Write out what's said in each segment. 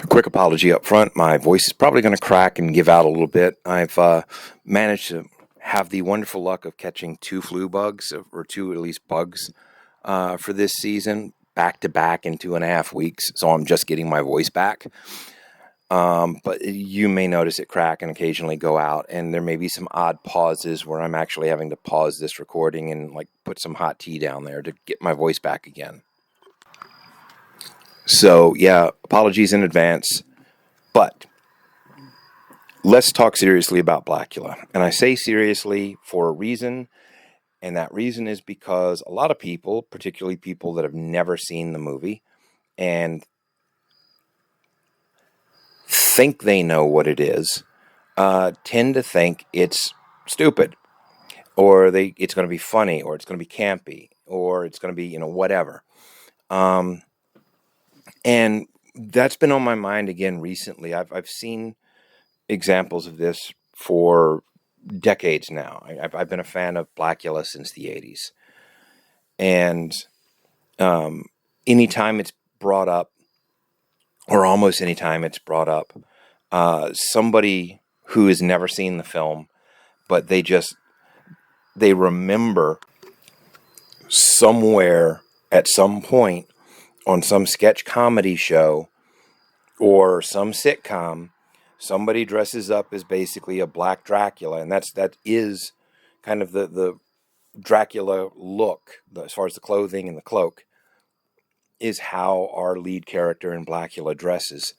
Quick apology up front. My voice is probably going to crack and give out a little bit. I've managed to have the wonderful luck of catching 2 flu bugs, or 2 at least bugs, for this season, back to back in 2.5 weeks. So I'm just getting my voice back. But you may notice it crack and occasionally go out, and there may be some odd pauses where I'm actually having to pause this recording and put some hot tea down there to get my voice back again. So yeah, apologies in advance, but let's talk seriously about Blacula. And I say seriously for a reason, and that reason is because a lot of people, particularly people that have never seen the movie and think they know what it is, tend to think it's stupid, or it's going to be funny, or it's going to be campy, or it's going to be, whatever. And that's been on my mind again recently. I've seen examples of this for decades now. I've been a fan of Blacula since the 80s. And anytime it's brought up, or almost anytime it's brought up, somebody who has never seen the film, but they remember somewhere at some point on some sketch comedy show or some sitcom, somebody dresses up as basically a black Dracula, and that is kind of the Dracula look, as far as the clothing and the cloak, is how our lead character in Blacula dresses.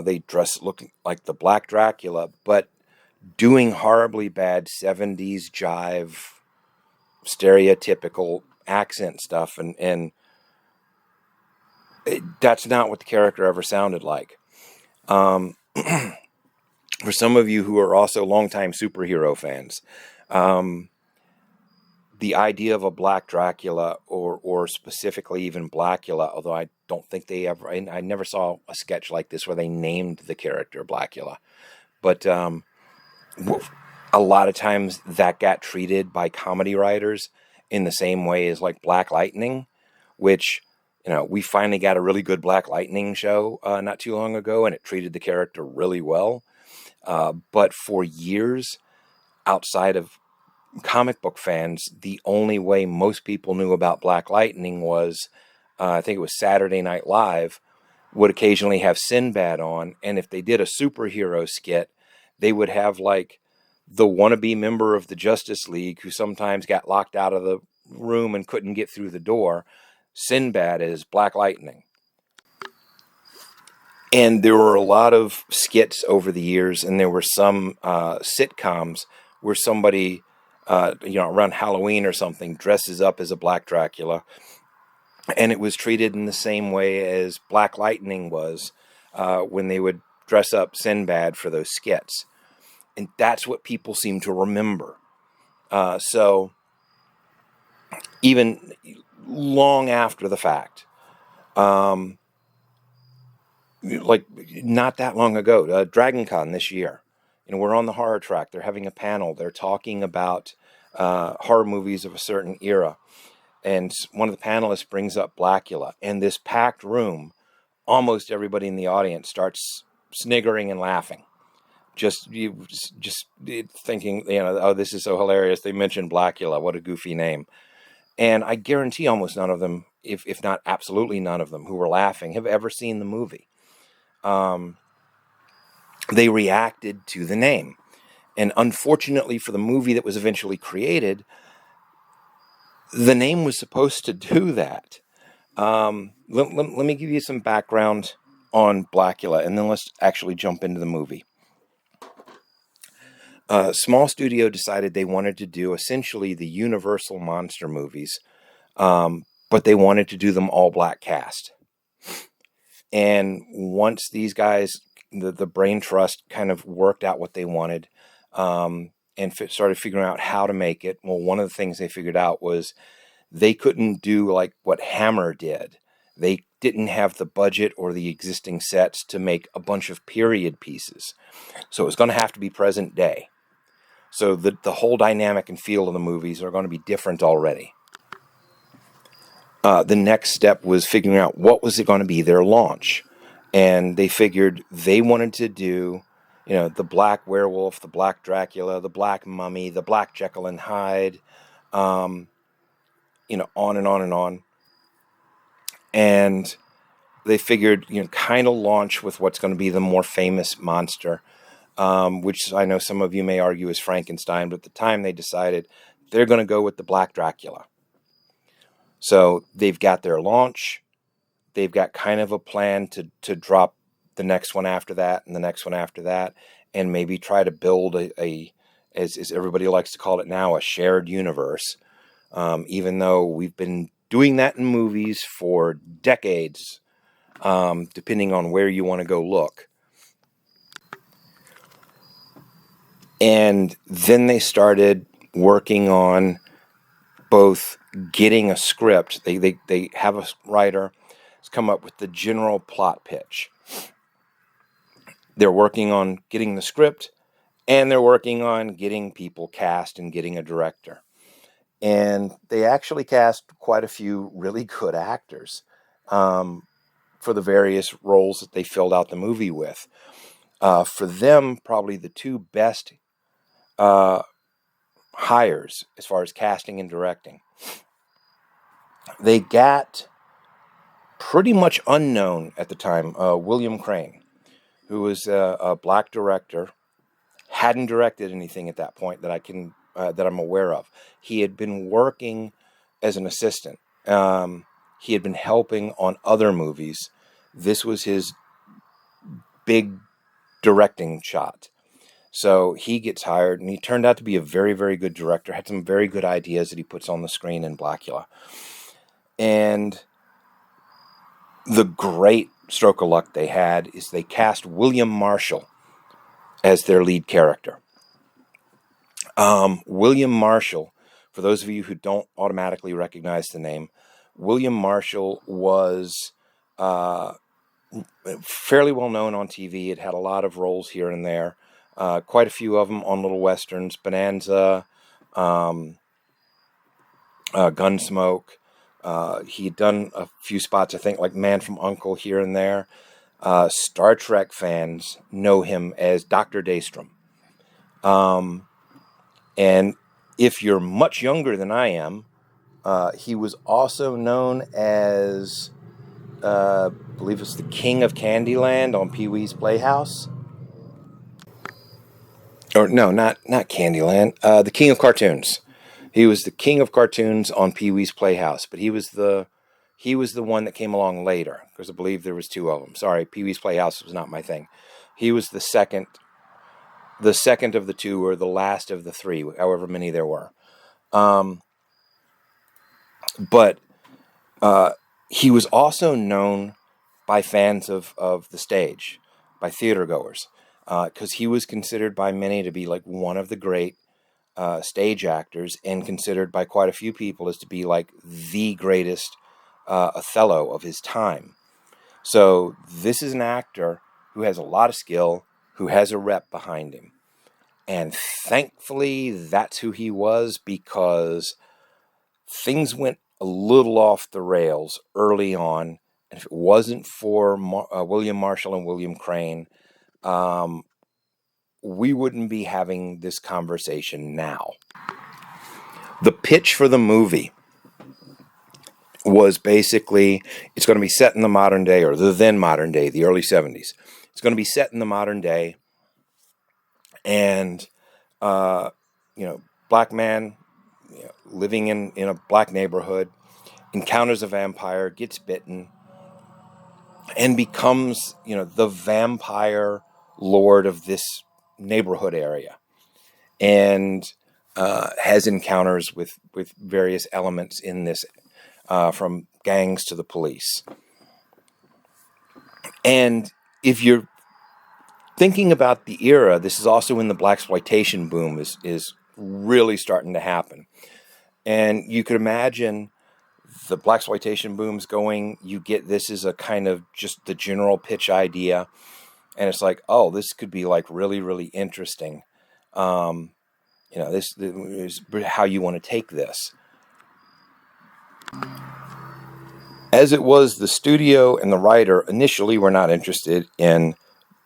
They dress looking like the black Dracula, but doing horribly bad 70s jive, stereotypical accent stuff, and that's not what the character ever sounded like. For some of you who are also longtime superhero fans, the idea of a black Dracula, or specifically even Blacula, although I don't think I never saw a sketch like this where they named the character Blacula, but a lot of times that got treated by comedy writers in the same way as like Black Lightning, which, we finally got a really good Black Lightning show not too long ago, and it treated the character really well. But for years, outside of comic book fans, the only way most people knew about Black Lightning was, I think it was Saturday Night Live would occasionally have Sinbad on, and if they did a superhero skit, they would have like the wannabe member of the Justice League who sometimes got locked out of the room and couldn't get through the door. Sinbad is Black Lightning. And there were a lot of skits over the years, and there were some sitcoms where somebody, around Halloween or something, dresses up as a black Dracula, and it was treated in the same way as Black Lightning was when they would dress up Sinbad for those skits. And that's what people seem to remember. So even long after the fact, like not that long ago, DragonCon this year, we're on the horror track. They're having a panel. They're talking about horror movies of a certain era. And one of the panelists brings up Blacula. And this packed room, almost everybody in the audience starts sniggering and laughing. Just thinking, oh, this is so hilarious. They mentioned Blacula. What a goofy name. And I guarantee almost none of them, if not absolutely none of them who were laughing, have ever seen the movie. They reacted to the name. And unfortunately for the movie that was eventually created, the name was supposed to do that. Let me give you some background on Blacula, and then let's actually jump into the movie. Small studio decided they wanted to do essentially the Universal monster movies, but they wanted to do them all black cast. And once these guys, the brain trust, kind of worked out what they wanted, and started figuring out how to make it, well, one of the things they figured out was they couldn't do like what Hammer did. They didn't have the budget or the existing sets to make a bunch of period pieces. So it was going to have to be present day. So the whole dynamic and feel of the movies are going to be different already. The next step was figuring out what was it going to be their launch. And they figured they wanted to do, the Black Werewolf, the Black Dracula, the Black Mummy, the Black Jekyll and Hyde, on and on and on. And they figured, kind of launch with what's going to be the more famous monster, which I know some of you may argue is Frankenstein, but at the time they decided they're going to go with the Black Dracula. So they've got their launch. They've got kind of a plan to drop the next one after that and the next one after that, and maybe try to build as everybody likes to call it now, a shared universe. Even though we've been doing that in movies for decades, depending on where you want to go look. And then they started working on both getting a script. They have a writer who's come up with the general plot pitch. They're working on getting the script, and they're working on getting people cast and getting a director. And they actually cast quite a few really good actors for the various roles that they filled out the movie with. For them, probably the two best hires as far as casting and directing. They got pretty much unknown at the time, William Crane, who was a black director, hadn't directed anything at that point that that I'm aware of. He had been working as an assistant. He had been helping on other movies. This was his big directing shot. So he gets hired, and he turned out to be a very, very good director, had some very good ideas that he puts on the screen in Blacula. And the great stroke of luck they had is they cast William Marshall as their lead character. William Marshall, for those of you who don't automatically recognize the name, William Marshall was fairly well known on TV. It had a lot of roles here and there, quite a few of them on little westerns, Bonanza, Gunsmoke. He had done a few spots, I think, like Man from U.N.C.L.E. here and there. Star Trek fans know him as Dr. Daystrom. And if you're much younger than I am, he was also known as, I believe it's the King of Candyland on Pee-wee's Playhouse. Or no, not Candyland. The King of Cartoons. He was the King of Cartoons on Pee-wee's Playhouse, but he was the one that came along later, because I believe there was two of them. Sorry, Pee-wee's Playhouse was not my thing. He was the second of the two, or the last of the three, however many there were. But he was also known by fans of the stage, by theater goers, because he was considered by many to be like one of the great stage actors, and considered by quite a few people as to be like the greatest Othello of his time. So this is an actor who has a lot of skill, who has a rep behind him. And thankfully, that's who he was, because things went a little off the rails early on. And if it wasn't for William Marshall and William Crane, we wouldn't be having this conversation now. The pitch for the movie was basically, it's going to be set in the modern day, or the then modern day, the early 70s. It's going to be set in the modern day, and black man, living in a black neighborhood, encounters a vampire, gets bitten, and becomes the vampire lord of this neighborhood area, and has encounters with various elements in this, from gangs to the police. And if you're thinking about the era, this is also when the blaxploitation boom is really starting to happen. And you could imagine the blaxploitation boom's going, you get this as a kind of just the general pitch idea, and it's like, oh, this could be like really, really interesting. This is how you want to take this. As it was, the studio and the writer initially were not interested in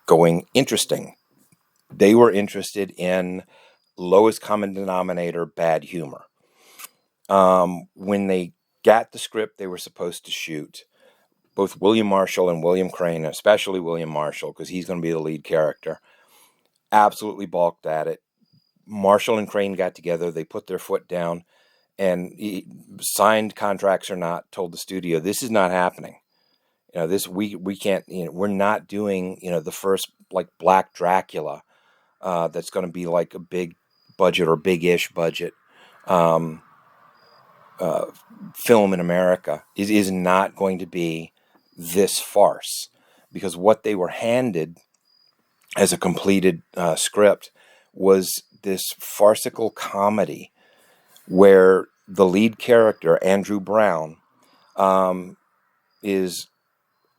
going interesting. They were interested in lowest common denominator, bad humor. When they got the script they were supposed to shoot, both William Marshall and William Crane, especially William Marshall, because he's going to be the lead character, absolutely balked at it. Marshall and Crane got together, they put their foot down, and signed contracts or not, told the studio, this is not happening. This we can't, we're not doing, the first like Black Dracula, that's going to be like a big budget or big-ish budget film in America is not going to be this farce, because what they were handed as a completed script was this farcical comedy where the lead character, Andrew Brown, is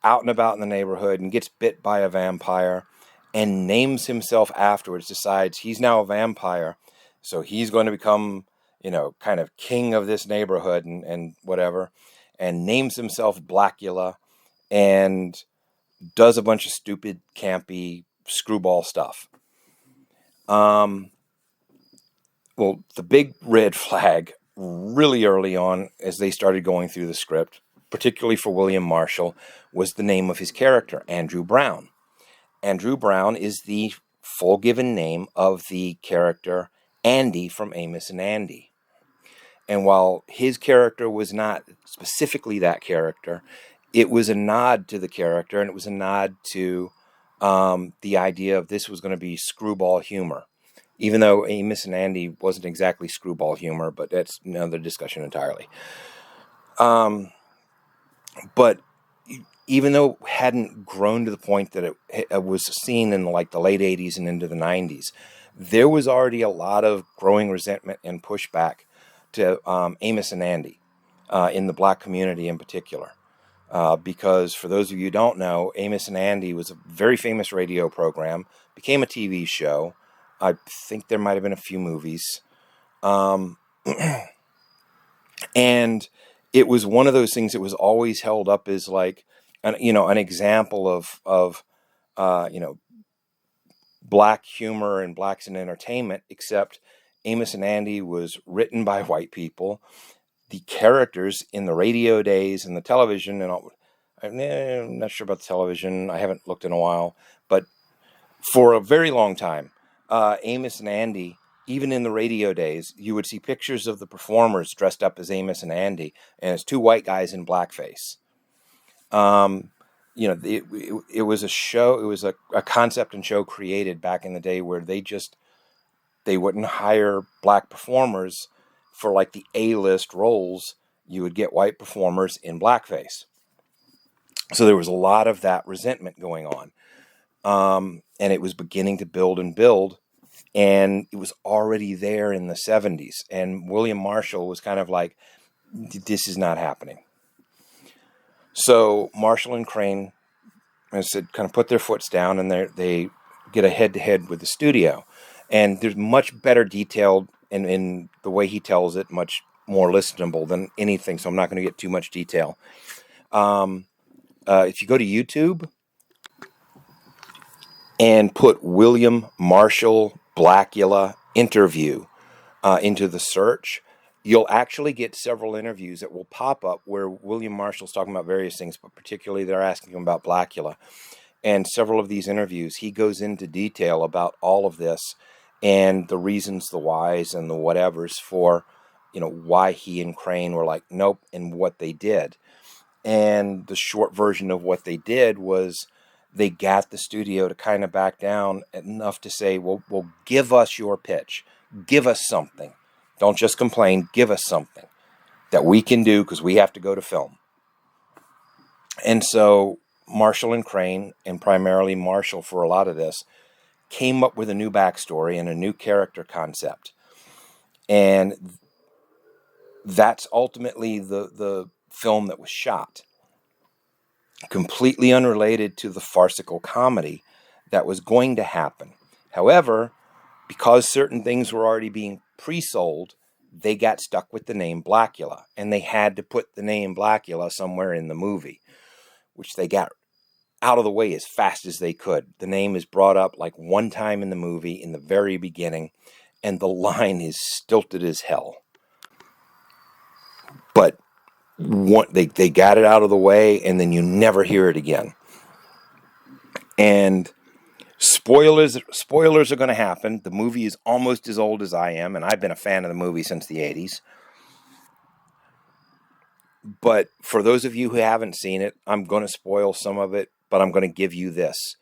out and about in the neighborhood and gets bit by a vampire and names himself afterwards, decides he's now a vampire, so he's going to become, kind of king of this neighborhood and whatever, and names himself Blacula and does a bunch of stupid, campy, screwball stuff. Well, the big red flag really early on as they started going through the script, particularly for William Marshall, was the name of his character, Andrew Brown. Andrew Brown is the full given name of the character Andy from Amos and Andy. And while his character was not specifically that character, it was a nod to the character, and it was a nod to the idea of this was going to be screwball humor. Even though Amos and Andy wasn't exactly screwball humor, but that's another discussion entirely. But even though it hadn't grown to the point that it was seen in like the late 80s and into the 90s, there was already a lot of growing resentment and pushback to Amos and Andy in the black community in particular. Because for those of you who don't know, Amos and Andy was a very famous radio program, became a TV show. I think there might have been a few movies. And it was one of those things that was always held up as like, an example of black humor and blacks in entertainment, except Amos and Andy was written by white people. The characters in the radio days and the television, and I'm not sure about the television, I haven't looked in a while, but for a very long time, Amos and Andy, even in the radio days, you would see pictures of the performers dressed up as Amos and Andy, and it's two white guys in blackface. It was a show, it was a concept and show created back in the day where they wouldn't hire black performers for like the A-list roles. You would get white performers in blackface. So there was a lot of that resentment going on. And it was beginning to build and build, and it was already there in the 70s. And William Marshall was kind of like, this is not happening. So Marshall and Crane, as I said, kind of put their foots down, and they get a head-to-head with the studio. And there's much better detailed in the way he tells it, much more listenable than anything, so I'm not going to get too much detail. If you go to YouTube and put William Marshall Blacula interview into the search, you'll actually get several interviews that will pop up where William Marshall's talking about various things, but particularly they're asking him about Blacula. And several of these interviews, he goes into detail about all of this and the reasons, the whys, and the whatevers for, why he and Crane were like, nope, and what they did. And the short version of what they did was they got the studio to kind of back down enough to say, well, give us your pitch. Give us something. Don't just complain. Give us something that we can do, because we have to go to film. And so Marshall and Crane, and primarily Marshall for a lot of this, came up with a new backstory and a new character concept. And that's ultimately the film that was shot. Completely unrelated to the farcical comedy that was going to happen. However, because certain things were already being pre-sold, they got stuck with the name Blacula, and they had to put the name Blacula somewhere in the movie, which they got out of the way as fast as they could. The name is brought up like one time in the movie in the very beginning, and the line is stilted as hell. But they got it out of the way, and then you never hear it again. And spoilers are going to happen. The movie is almost as old as I am, and I've been a fan of the movie since the 80s. But for those of you who haven't seen it, I'm going to spoil some of it, but I'm going to give you this.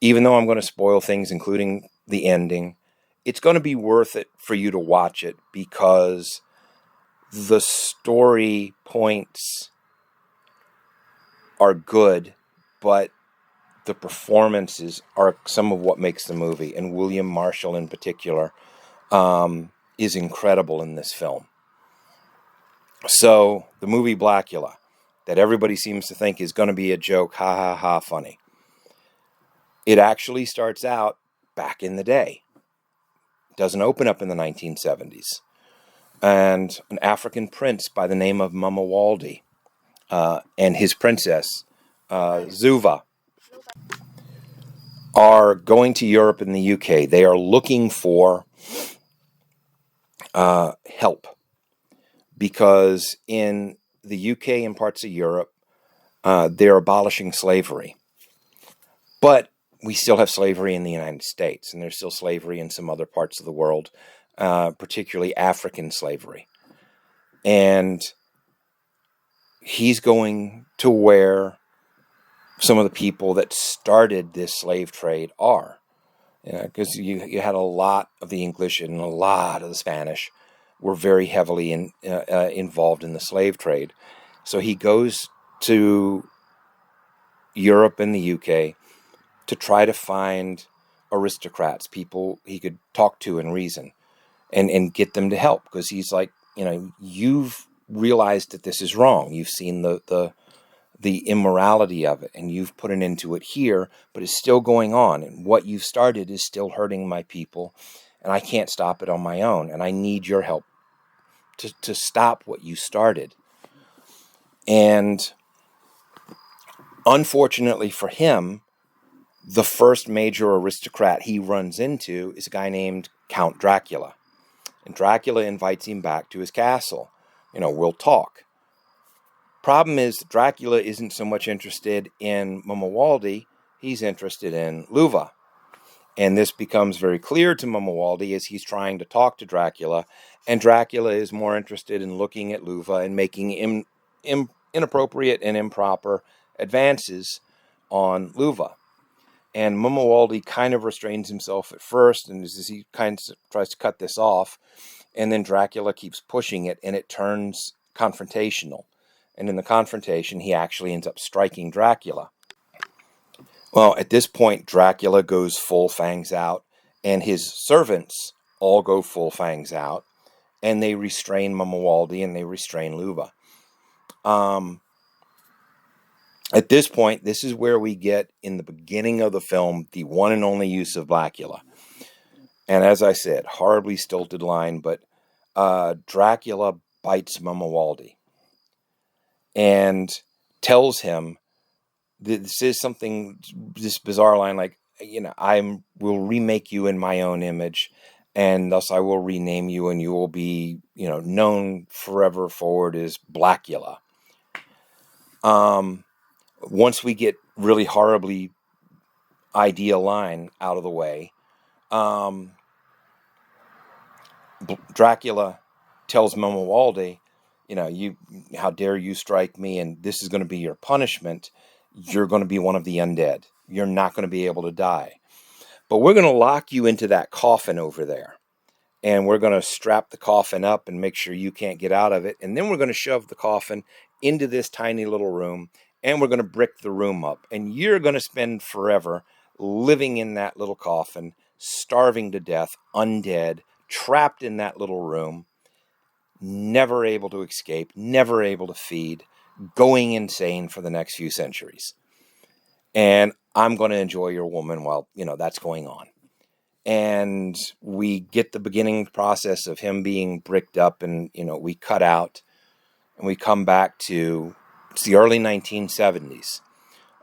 Even though I'm going to spoil things, including the ending, it's going to be worth it for you to watch it, because the story points are good, but the performances are some of what makes the movie. And William Marshall in particular is incredible in this film. So the movie Blacula, that everybody seems to think is going to be a joke, ha ha ha, funny. It actually starts out back in the day. It doesn't open up in the 1970s. And an African prince by the name of Mumawaldi and his princess, Zuva, are going to Europe and the UK. They are looking for help, because in the UK and parts of Europe, they're abolishing slavery. But we still have slavery in the United States, and there's still slavery in some other parts of the world, particularly African slavery. And he's going to where some of the people that started this slave trade are. Because you had a lot of the English and a lot of the Spanish were very heavily involved in the slave trade. So he goes to Europe and the UK to try to find aristocrats, people he could talk to and reason, and get them to help. Because he's like, you've realized that this is wrong. You've seen the immorality of it, and you've put an end to it here, but it's still going on. And what you've started is still hurting my people, and I can't stop it on my own. And I need your help to stop what you started. And unfortunately for him, the first major aristocrat he runs into is a guy named Count Dracula. And Dracula invites him back to his castle. We'll talk. Problem is, Dracula isn't so much interested in Mumawaldi, he's interested in Luva. And this becomes very clear to Mumawaldi as he's trying to talk to Dracula, and Dracula is more interested in looking at Luva and making inappropriate and improper advances on Luva. And Mumawaldi kind of restrains himself at first, and as he kind of tries to cut this off, and then Dracula keeps pushing it, and it turns confrontational. And in the confrontation, he actually ends up striking Dracula. Well, at this point, Dracula goes full fangs out, and his servants all go full fangs out, and they restrain Mumawaldi and they restrain Luva. At this point, this is where we get, in the beginning of the film, the one and only use of Blacula. And as I said, horribly stilted line, but Dracula bites Mumawaldi and tells him, this is something, this bizarre line like, I will remake you in my own image, and thus I will rename you, and you will be, known forever forward as Blacula. Once we get really horribly idea line out of the way, Dracula tells Mumawaldi, how dare you strike me, and this is going to be your punishment. You're going to be one of the undead. You're not going to be able to die. But we're going to lock you into that coffin over there. And we're going to strap the coffin up and make sure you can't get out of it. And then we're going to shove the coffin into this tiny little room, and we're going to brick the room up. And you're going to spend forever living in that little coffin, starving to death, undead, trapped in that little room, never able to escape, never able to feed, going insane for the next few centuries. And I'm going to enjoy your woman while, that's going on. and we get the beginning process of him being bricked up, and we cut out and we come back to it's the early 1970s,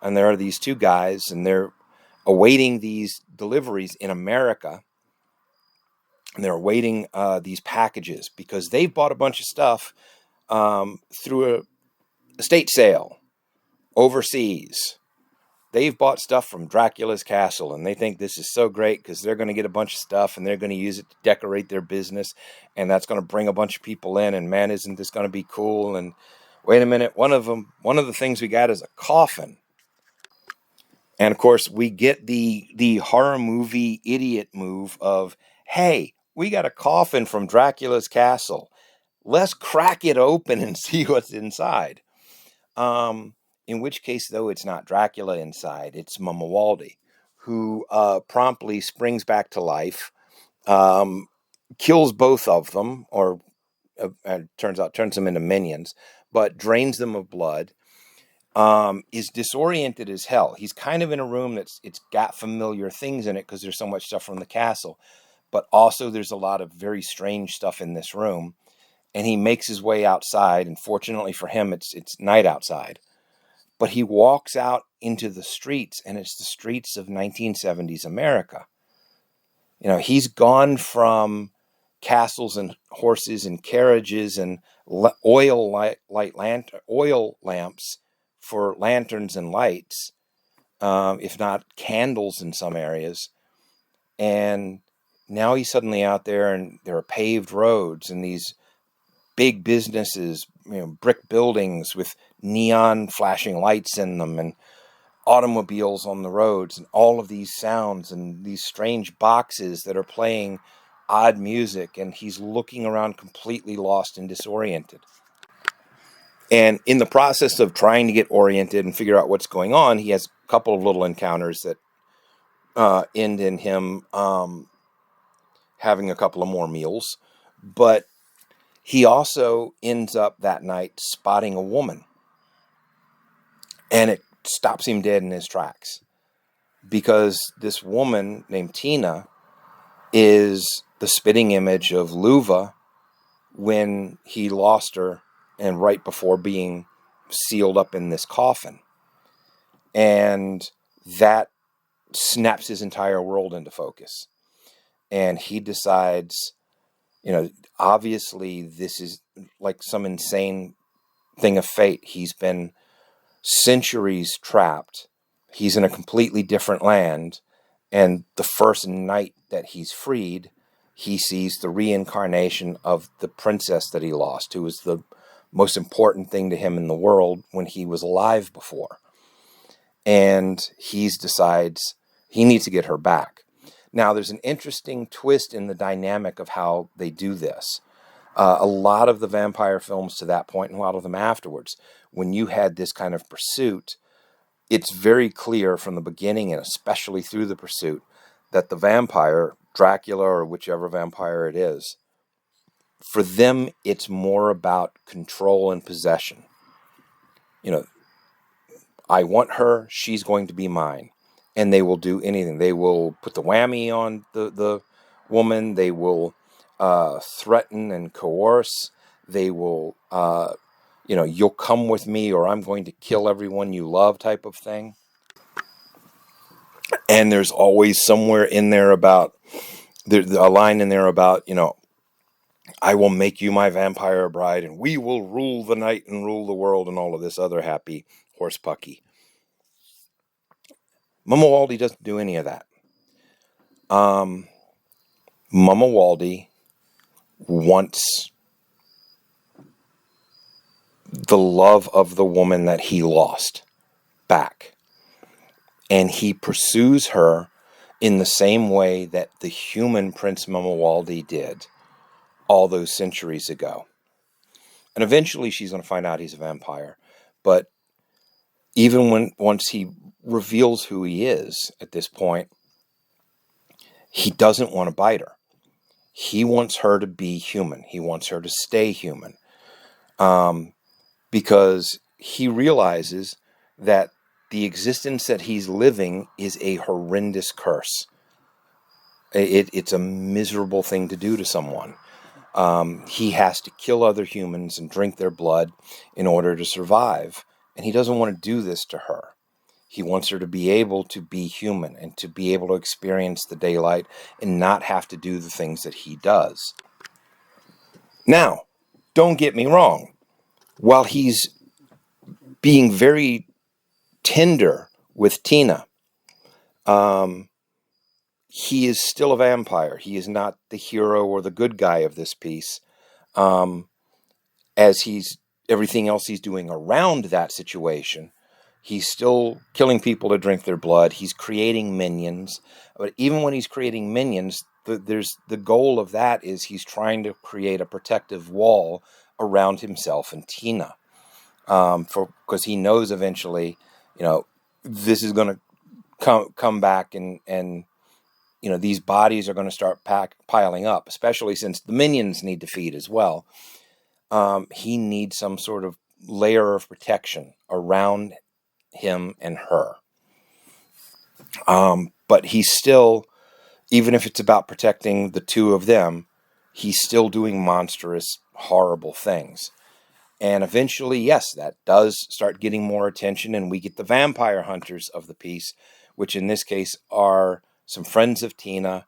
and there are these two guys, and they're awaiting these deliveries in America, and they're awaiting these packages because they've bought a bunch of stuff through a estate sale overseas. They've bought stuff from Dracula's castle, and they think this is so great because they're going to get a bunch of stuff and they're going to use it to decorate their business, and that's going to bring a bunch of people in, and man, isn't this going to be cool? And wait a minute, one of the things we got is a coffin. And of course, we get the horror movie idiot move of, hey, we got a coffin from Dracula's castle. Let's crack it open and see what's inside. In which case, though, it's not Dracula inside, it's Mama Waldy, who promptly springs back to life, kills both of them, or turns them into minions, but drains them of blood, is disoriented as hell. He's kind of in a room it's got familiar things in it because there's so much stuff from the castle, but also there's a lot of very strange stuff in this room. And he makes his way outside, and fortunately for him, it's night outside. But he walks out into the streets, and it's the streets of 1970s America. He's gone from castles and horses and carriages and oil lamps for lanterns and lights, if not candles in some areas. And now he's suddenly out there, and there are paved roads and these big businesses, brick buildings with neon flashing lights in them, and automobiles on the roads, and all of these sounds and these strange boxes that are playing odd music, and he's looking around completely lost and disoriented. And in the process of trying to get oriented and figure out what's going on, he has a couple of little encounters that end in him having a couple of more meals. But he also ends up that night spotting a woman, and it stops him dead in his tracks, because this woman named Tina is the spitting image of Luva when he lost her and right before being sealed up in this coffin. And that snaps his entire world into focus. And he decides, obviously this is like some insane thing of fate. He's been centuries trapped. He's in a completely different land. And the first night that he's freed, he sees the reincarnation of the princess that he lost, who was the most important thing to him in the world when he was alive before. And he decides he needs to get her back. Now, there's an interesting twist in the dynamic of how they do this. A lot of the vampire films to that point, and a lot of them afterwards, when you had this kind of pursuit, it's very clear from the beginning, and especially through the pursuit, that the vampire, Dracula or whichever vampire it is, for them, it's more about control and possession. I want her, she's going to be mine. And they will do anything. They will put the whammy on the woman. They will threaten and coerce. They will, you'll come with me or I'm going to kill everyone you love type of thing. And there's always somewhere in there about, there's a line in there about, I will make you my vampire bride and we will rule the night and rule the world, and all of this other happy horse pucky. Mama Waldy doesn't do any of that. Mama Waldy wants the love of the woman that he lost back. And he pursues her in the same way that the human Prince Mama Waldy did all those centuries ago. And eventually she's going to find out he's a vampire. But even once he reveals who he is at this point, he doesn't want to bite her. He wants her to be human. He wants her to stay human. Because he realizes that the existence that he's living is a horrendous curse. It's a miserable thing to do to someone. He has to kill other humans and drink their blood in order to survive. And he doesn't want to do this to her. He wants her to be able to be human and to be able to experience the daylight and not have to do the things that he does. Now, don't get me wrong. While he's being very tender with Tina, he is still a vampire. He is not the hero or the good guy of this piece. As everything else he's doing around that situation, he's still killing people to drink their blood. He's creating minions. But even when he's creating minions, the goal of that is he's trying to create a protective wall around himself and Tina. Because he knows eventually, this is going to come back and these bodies are going to start piling up, especially since the minions need to feed as well. He needs some sort of layer of protection around him and her. But he's still, even if it's about protecting the two of them, he's still doing monstrous, horrible things. And eventually, yes, that does start getting more attention, and we get the vampire hunters of the piece, which in this case are some friends of Tina,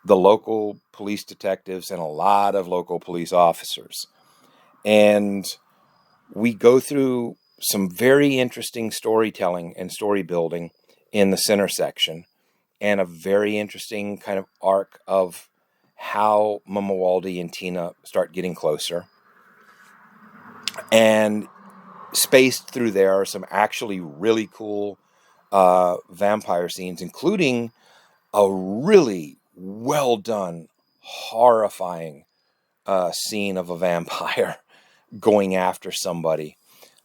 the local police detectives, and a lot of local police officers. And we go through some very interesting storytelling and story building in the center section, and a very interesting kind of arc of how Mamawaldi and Tina start getting closer. And spaced through there are some actually really cool vampire scenes, including a really well done, horrifying scene of a vampire going after somebody.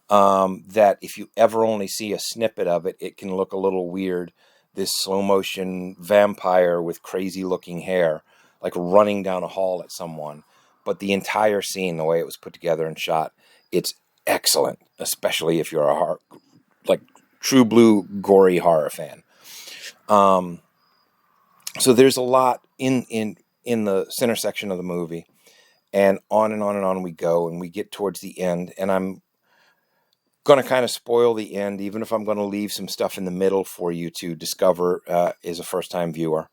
That if you ever only see a snippet of it, it can look a little weird. This slow motion vampire with crazy looking hair, like running down a hall at someone. But the entire scene, the way it was put together and shot, it's excellent, especially if you're a true blue gory horror fan. So there's a lot in the center section of the movie, and on and on and on we go, and we get towards the end, and I'm going to kind of spoil the end, even if I'm going to leave some stuff in the middle for you to discover as a first-time viewer.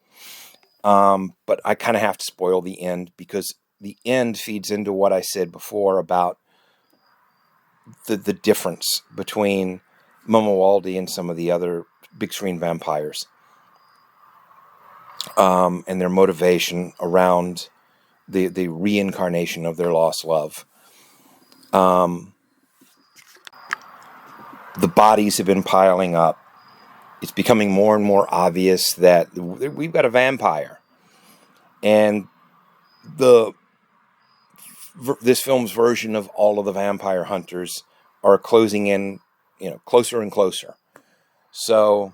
But I kind of have to spoil the end, because the end feeds into what I said before about the difference between Mamawaldi and some of the other big screen vampires, and their motivation around the reincarnation of their lost love. The bodies have been piling up. It's becoming more and more obvious that we've got a vampire. And this film's version of all of the vampire hunters are closing in, closer and closer. So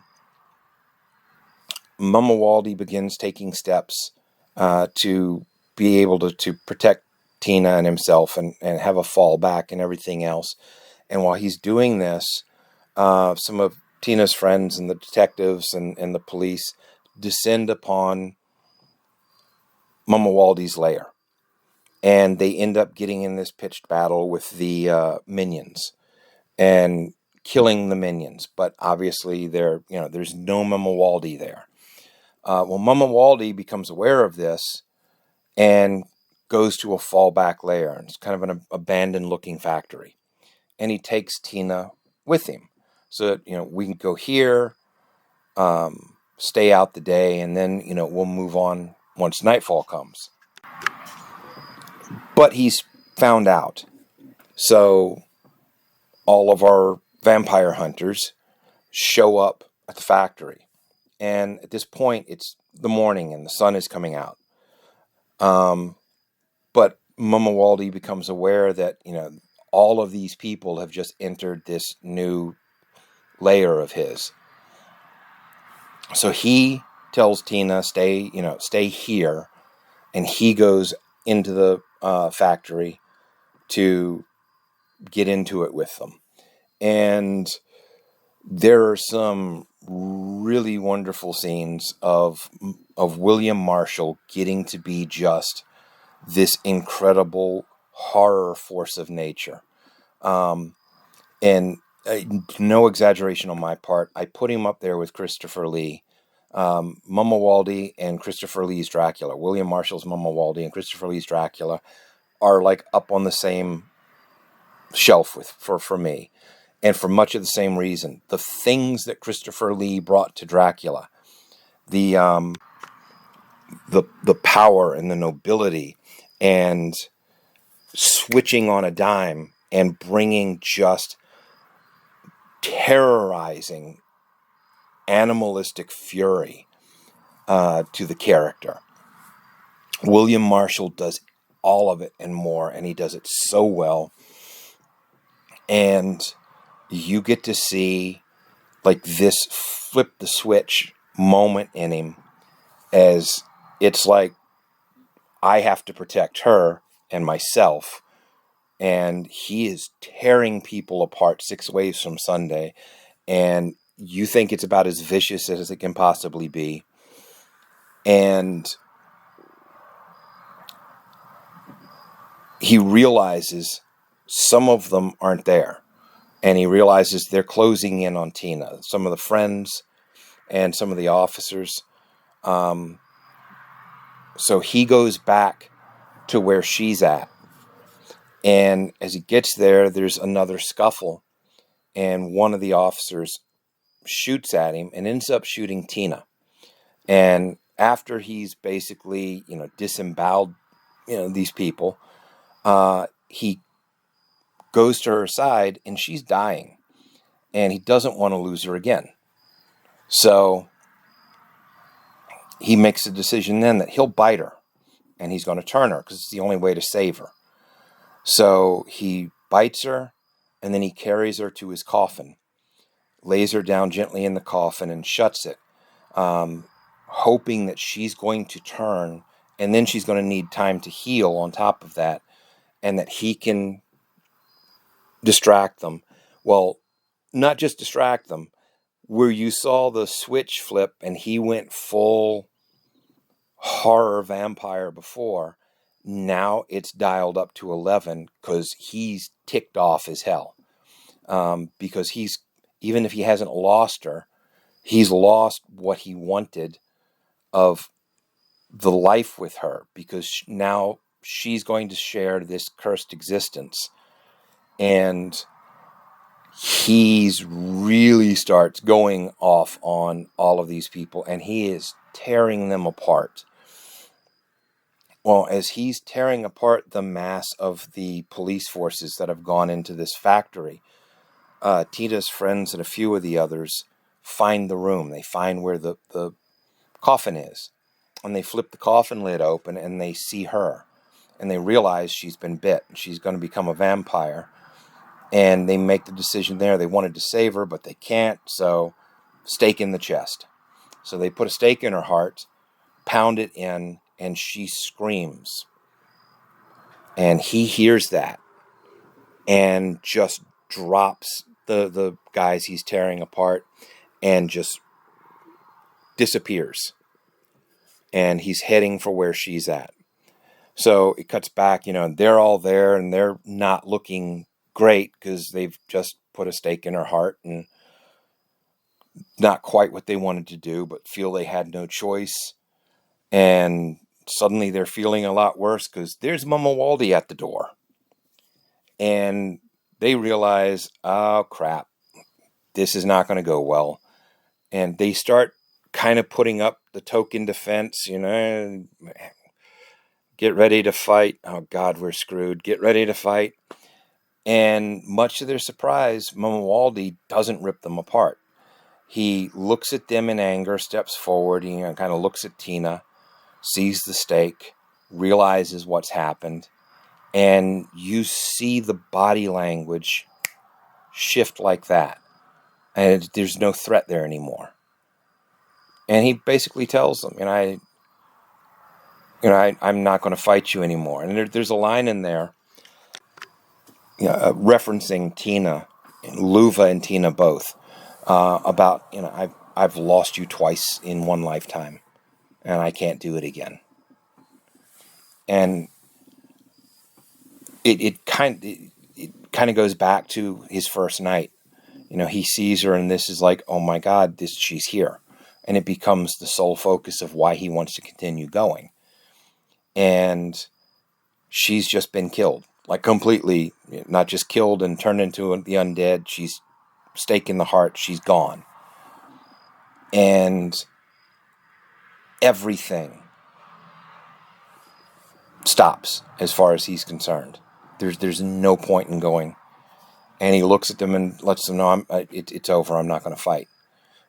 Mamawaldi begins taking steps to be able to protect Tina and himself and have a fallback and everything else. And while he's doing this, some of Tina's friends and the detectives and the police descend upon Mamawaldi's lair. And they end up getting in this pitched battle with the minions and killing the minions. But obviously there's no Mamawaldi there. Well, Mamawaldi becomes aware of this and goes to a fallback lair. And it's kind of an abandoned-looking factory. And he takes Tina with him. So, we can go here, stay out the day, and then, we'll move on once nightfall comes. But he's found out. So all of our vampire hunters show up at the factory. And at this point, it's the morning and the sun is coming out. But Mamawaldi becomes aware that, all of these people have just entered this new layer of his. So he tells Tina, stay here. And he goes into the factory to get into it with them. And there are some really wonderful scenes of William Marshall getting to be just this incredible horror force of nature. And no exaggeration on my part, I put him up there with Christopher Lee. Mumawaldi and Christopher Lee's Dracula. William Marshall's Mumawaldi and Christopher Lee's Dracula are like up on the same shelf for me. And for much of the same reason. The things that Christopher Lee brought to Dracula, the power and the nobility, and switching on a dime and bringing just terrorizing animalistic fury to the character. William Marshall does all of it and more, and he does it so well. And you get to see like this flip the switch moment in him, as it's like, I have to protect her and myself, and he is tearing people apart 6 ways from Sunday, and you think it's about as vicious as it can possibly be. And he realizes some of them aren't there. And he realizes they're closing in on Tina. Some of the friends and some of the officers. So he goes back to where she's at. And as he gets there, there's another scuffle. And one of the officers shoots at him and ends up shooting Tina. And after he's basically, disemboweled, these people, he goes to her side and she's dying. And he doesn't want to lose her again. So he makes a decision then that he'll bite her. And he's going to turn her because it's the only way to save her. So he bites her and then he carries her to his coffin. Lays her down gently in the coffin and shuts it. Hoping that she's going to turn. And then she's going to need time to heal on top of that. And that he can distract them. Well, not just distract them. Where you saw the switch flip and he went full horror vampire before, now it's dialed up to 11 because he's ticked off as hell. Because he's, even if he hasn't lost her, he's lost what he wanted of the life with her, because now she's going to share this cursed existence. And he's really starts going off on all of these people, and he is tearing them apart. Well, as he's tearing apart the mass of the police forces that have gone into this factory, Tita's friends and a few of the others find the room. They find where the coffin is. And they flip the coffin lid open and they see her. And they realize she's been bit. She's going to become a vampire. And they make the decision there. They wanted to save her, but they can't. So, stake in the chest. So they put a stake in her heart, pound it in, and she screams. And he hears that. And just drops the guys he's tearing apart. And just disappears. And he's heading for where she's at. So it cuts back, they're all there and they're not looking great because they've just put a stake in her heart and not quite what they wanted to do, but feel they had no choice. And suddenly they're feeling a lot worse because there's Mama Waldy at the door. And they realize, oh crap, this is not going to go well. And they start kind of putting up the token defense, get ready to fight. Oh God, we're screwed. Get ready to fight. And much to their surprise, Mama Waldy doesn't rip them apart. He looks at them in anger, steps forward, he kind of looks at Tina, sees the stake, realizes what's happened, and you see the body language shift like that. And there's no threat there anymore. And he basically tells them, I'm not going to fight you anymore. And there's a line in there referencing Tina, Luva and Tina both, about, I've lost you twice in one lifetime, and I can't do it again. And it kind of goes back to his first night. He sees her, and this is like, oh my God, she's here. And it becomes the sole focus of why he wants to continue going. And she's just been killed, like completely, not just killed and turned into the undead. She's stake in the heart. She's gone. And everything stops as far as he's concerned. There's no point in going. And he looks at them and lets them know, it's over. I'm not going to fight.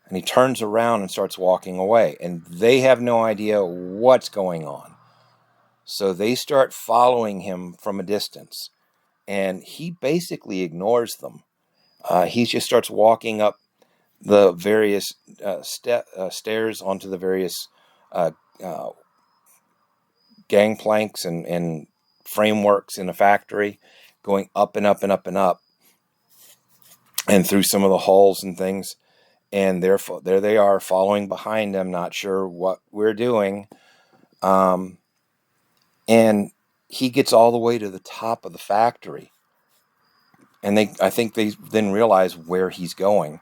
And he turns around and starts walking away. And they have no idea what's going on. So they start following him from a distance. And he basically ignores them. He just starts walking up the various stairs onto the various uh, gangplanks and frameworks in a factory, going up and up and up and up, and through some of the halls and things. And there they are, following behind them, not sure what we're doing. And he gets all the way to the top of the factory. And I think they then realize where he's going.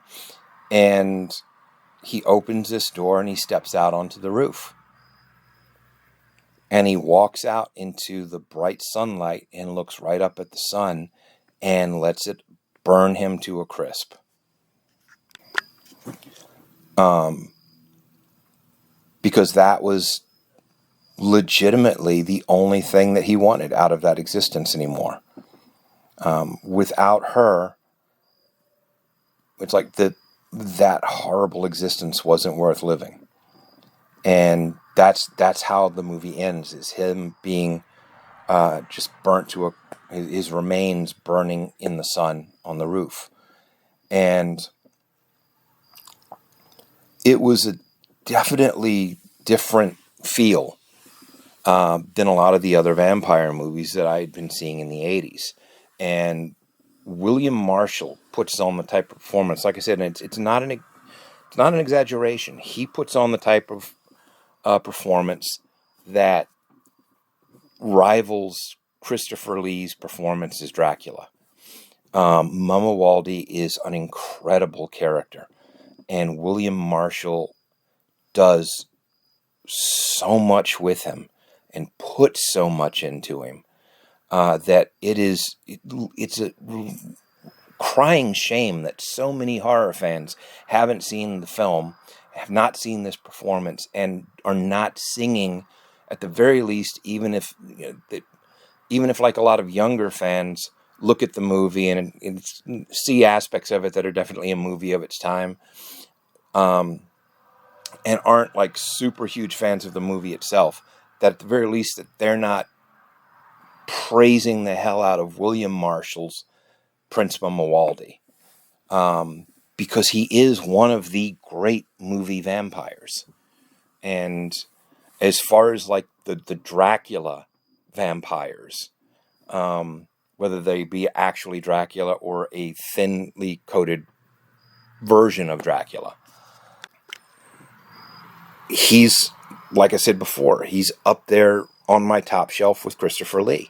And he opens this door and he steps out onto the roof. And he walks out into the bright sunlight and looks right up at the sun and lets it burn him to a crisp. Because that was legitimately the only thing that he wanted out of that existence anymore. Without her, it's like that horrible existence wasn't worth living. And that's how the movie ends, is him being just burnt to his remains burning in the sun on the roof. And it was a definitely different feel than a lot of the other vampire movies that I had been seeing in the 80s. And William Marshall puts on the type of performance, like I said, and it's not an exaggeration. He puts on the type of performance that rivals Christopher Lee's performance as Dracula. Mama Waldy is an incredible character, and William Marshall does so much with him and puts so much into him that it's a crying shame that so many horror fans haven't seen the film, have not seen this performance, and are not singing, at the very least, even if like a lot of younger fans look at the movie and see aspects of it that are definitely a movie of its time, and aren't like super huge fans of the movie itself, that at the very least that they're not praising the hell out of William Marshall's Prince Mamuwalde, because he is one of the great movie vampires. And as far as like the Dracula vampires, whether they be actually Dracula or a thinly coated version of Dracula, he's, like I said before, he's up there on my top shelf with Christopher Lee.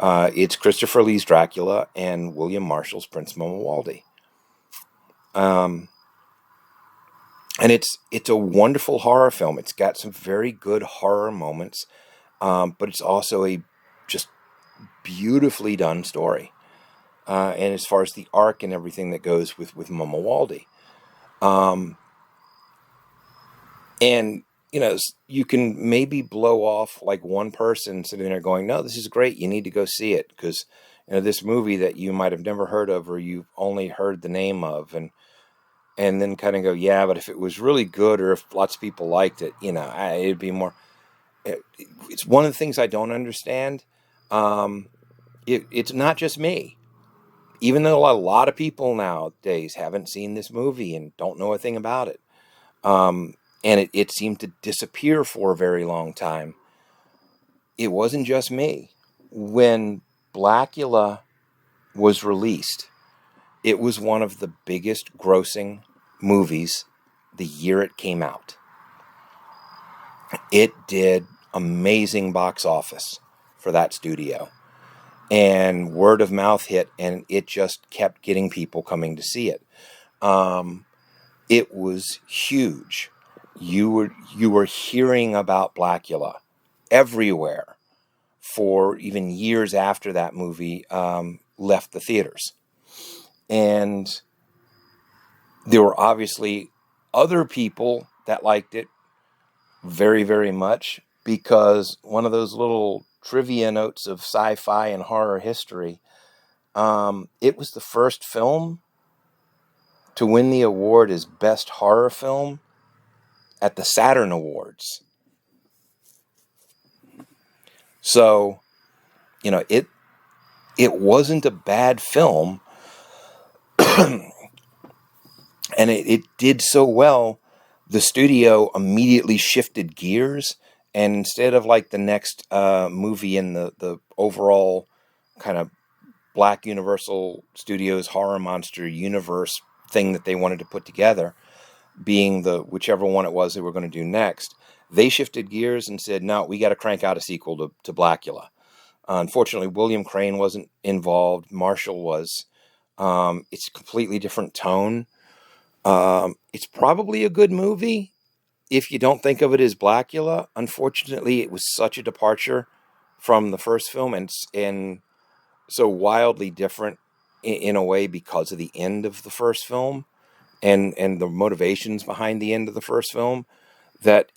It's Christopher Lee's Dracula and William Marshall's Prince Mamuwalde. And it's a wonderful horror film. It's got some very good horror moments, but it's also a just beautifully done story. And as far as the arc and everything that goes with Mamuwalde. And, you can maybe blow off like one person sitting there going, no, this is great. You need to go see it. Because, this movie that you might have never heard of, or you've only heard the name of, and then kind of go, yeah, but if it was really good, or if lots of people liked it, it'd be more. It's one of the things I don't understand. It's not just me. Even though a lot of people nowadays haven't seen this movie and don't know a thing about it. And it seemed to disappear for a very long time. It wasn't just me. When Blacula was released, it was one of the biggest grossing movies the year it came out. It did amazing box office for that studio. And word of mouth hit, and it just kept getting people coming to see it. It was huge. You were hearing about Blacula everywhere for even years after that movie left the theaters. And there were obviously other people that liked it very, very much, because one of those little trivia notes of sci-fi and horror history, it was the first film to win the award as Best Horror Film at the Saturn Awards. So, it wasn't a bad film, and it did so well, the studio immediately shifted gears, and instead of like the next movie in the overall kind of Black Universal Studios horror monster universe thing that they wanted to put together, being the whichever one it was they were going to do next, they shifted gears and said, no, we got to crank out a sequel to Blacula. Unfortunately, William Crane wasn't involved. Marshall was. It's a completely different tone. It's probably a good movie if you don't think of it as Blacula. Unfortunately, it was such a departure from the first film, and so wildly different in a way because of the end of the first film and the motivations behind the end of the first film, that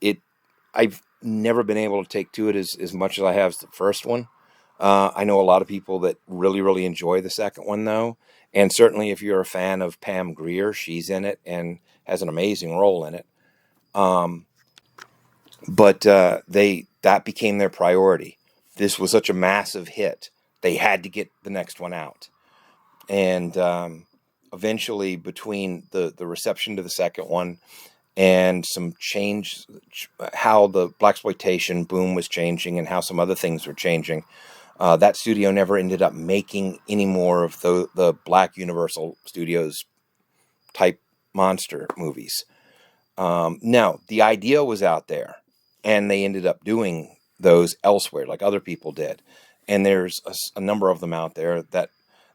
I've never been able to take to it as much as I have the first one. I know a lot of people that really, really enjoy the second one, though. And certainly if you're a fan of Pam Grier, she's in it and has an amazing role in it. But that became their priority. This was such a massive hit. They had to get the next one out. And eventually, between the reception to the second one and some change, how the blaxploitation boom was changing and how some other things were changing, that studio never ended up making any more of the Black Universal Studios type monster movies. Now, the idea was out there, and they ended up doing those elsewhere, like other people did. And there's a number of them out there that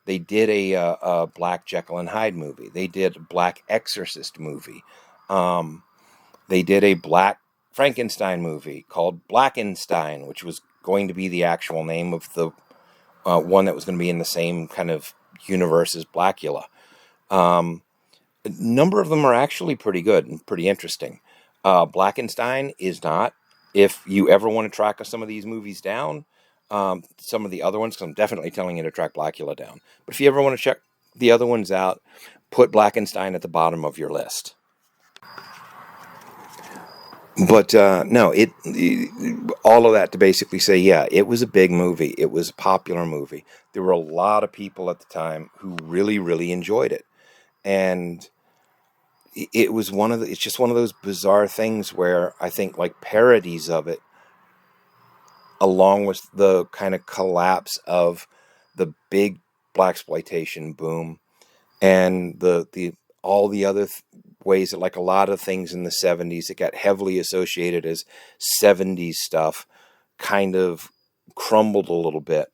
they did a Black Jekyll and Hyde movie. They did a Black Exorcist movie. They did a Black Frankenstein movie called Blackenstein, which was going to be the actual name of the one that was going to be in the same kind of universe as Blacula. A number of them are actually pretty good and pretty interesting. Blackenstein is not. If you ever want to track some of these movies down, some of the other ones, because I'm definitely telling you to track Blacula down. But if you ever want to check the other ones out, put Blackenstein at the bottom of your list. But no, all of that to basically say, yeah, it was a big movie. It was a popular movie. There were a lot of people at the time who really, really enjoyed it. And it was it's just one of those bizarre things where I think like parodies of it, along with the kind of collapse of the big blaxploitation boom and the all the other ways that, like a lot of things in the 70s that got heavily associated as 70s stuff, kind of crumbled a little bit.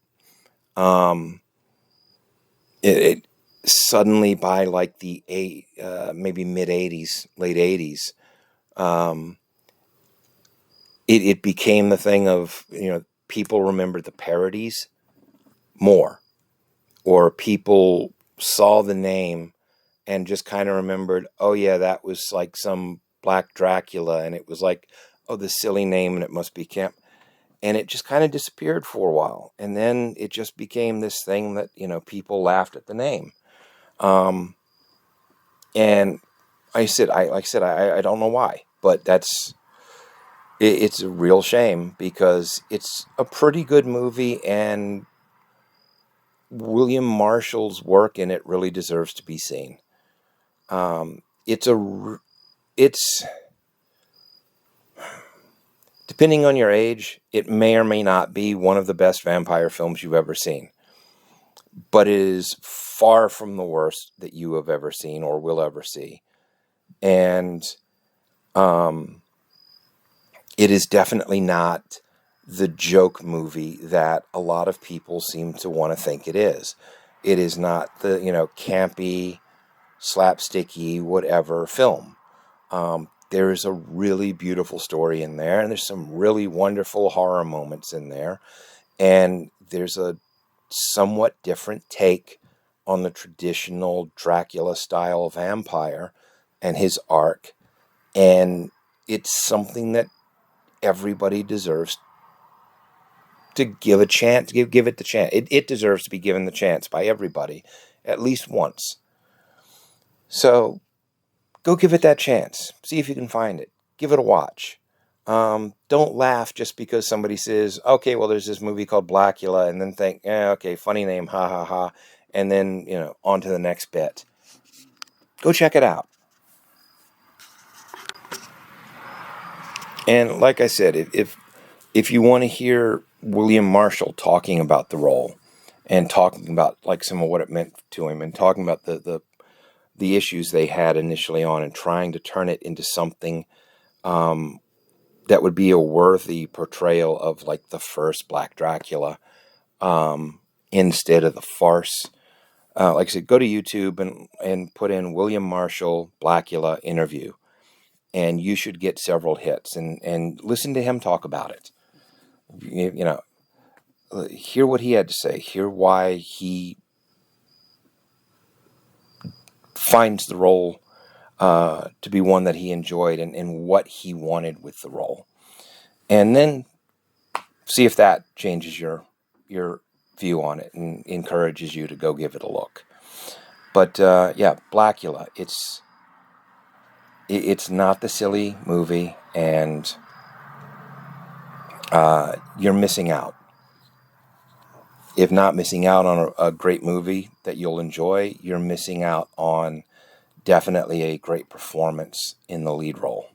It suddenly, by like the maybe mid 80s, late 80s, it became the thing of, people remembered the parodies more, or people saw the name and just kind of remembered, oh yeah, that was like some Black Dracula, and it was like, oh, this silly name, and it must be camp. And it just kind of disappeared for a while. And then it just became this thing that, people laughed at the name. And I don't know why, but it's a real shame, because it's a pretty good movie, and William Marshall's work in it really deserves to be seen. It's depending on your age, it may or may not be one of the best vampire films you've ever seen, but it is far from the worst that you have ever seen or will ever see. And It is definitely not the joke movie that a lot of people seem to want to think it is. It is not the, campy, slapsticky, whatever film. There is a really beautiful story in there, and there's some really wonderful horror moments in there. And there's a somewhat different take on the traditional Dracula style vampire and his arc. And it's something that everybody deserves to give a chance, give it the chance. It deserves to be given the chance by everybody at least once. So go give it that chance. See if you can find it. Give it a watch. Don't laugh just because somebody says, okay, well, there's this movie called Blacula, and then think, okay, funny name, ha ha ha, and then, on to the next bit. Go check it out. And like I said, if you want to hear William Marshall talking about the role and talking about like some of what it meant to him and talking about the issues they had initially on and trying to turn it into something that would be a worthy portrayal of like the first Black Dracula instead of the farce. Like I said, go to YouTube and put in William Marshall Blacula interview, and you should get several hits and listen to him talk about it. Hear what he had to say. Hear why he finds the role to be one that he enjoyed and what he wanted with the role. And then see if that changes your view on it and encourages you to go give it a look. But Blacula, it's not the silly movie, and you're missing out. If not missing out on a great movie that you'll enjoy, you're missing out on definitely a great performance in the lead role.